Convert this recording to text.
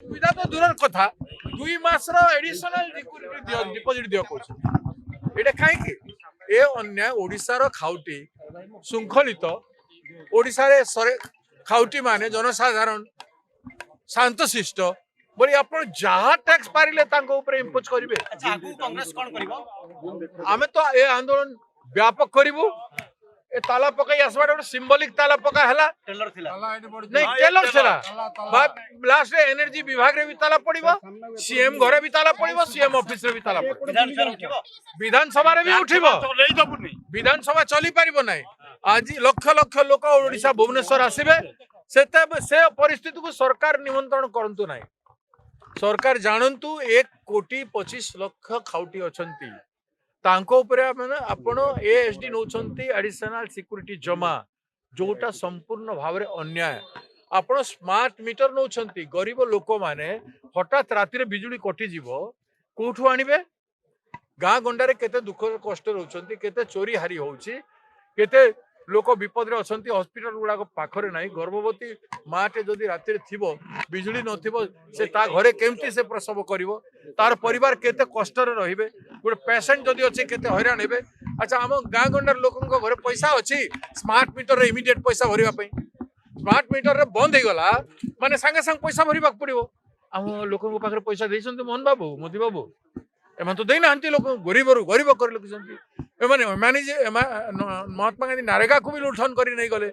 ସୁବିଧା ତ ଦୂରର କଥା 2 ମାସର ଏଡିସନାଲ ଡିପୋଜିଟ୍ ଦିଅ କହୁଛି ଏଇଟା କାହିଁକି ଏ ଅନ୍ୟାୟ ଓଡ଼ିଶାର ଖାଉଟି ଶୃଙ୍ଖଳିତ ଓଡ଼ିଶାରେ ଖାଉଟି ମାନେ ଜନସାଧାରଣ ଶାନ୍ତଶିଷ୍ଟ ବୋଲି ଆପଣ ଯାହା ଟ୍ୟାକ୍ସ ପାରିଲେ ତାଙ୍କ ଉପରେ ଇମ୍ପୋଜ କରିବେ। କଂଗ୍ରେସ କଣ କରିବ? ଆମେ ତ ଏ ଆନ୍ଦୋଳନ ବ୍ୟାପକ କରିବୁ ए ताला पकाई आसबार गोटे सिंबलिक ताला पका हला टेलर थिला नहीं टेलर छला लास्ट रे एनर्जी विभाग रे भी ताला पड़िबो सीएम घरे भी ताला पड़िबो सीएम ऑफिस रे भी ताला पड़िबो विधानसभा रे भी उठिबो विधानसभा चली परिबो नै आज लक्ष लक्ष लोक ओडिशा भुवनेश्वर आसीबे से परिस्थिति को सरकार निमंत्रण करंतु नै सरकार जानंतु 1,25,00,000 खाउटी अछंती तांको उपरे आपण एएसडी नौचंती एडिशनल सिक्योरिटी जमा जोटा संपूर्ण भाव रे अन्याय आपण स्मार्ट मीटर नौचंती गरीब लोक माने हठात राति रे बिजुली कटि जीवो कोठु आनिबे गाँ गंडारे केते दुख कष्ट रहउचंती केते चोरी हारी होउची केते लोक विपद रे अछंती हॉस्पिटल गुडा पाखरे नाही गर्भवती माटे जदि राति रे थिबो बिजुली नथिबो से ता घरे केमती से प्रसव करिवो तार परिवार केते कष्ट रे रहिबे गोटे पेशेंट जदि अछि केते हैरान हेबे। अच्छा हम गाँ गंडार लोकन घरे पैसा अछि स्मार्ट मीटर रे इमीडिएट पैसा भरिबा पई स्मार्ट मीटर रे बंद हे गला माने संगे संग पैसा भरिबा पड़िबो हम लोकन पाखरे पैसा देइछन्ते मोहन बाबू मोदी बाबू एमन तो देना हंती लोक गरीब गरीब कर लोक महात्मा गांधी नारेगा को भी लुठन कर नहीं गले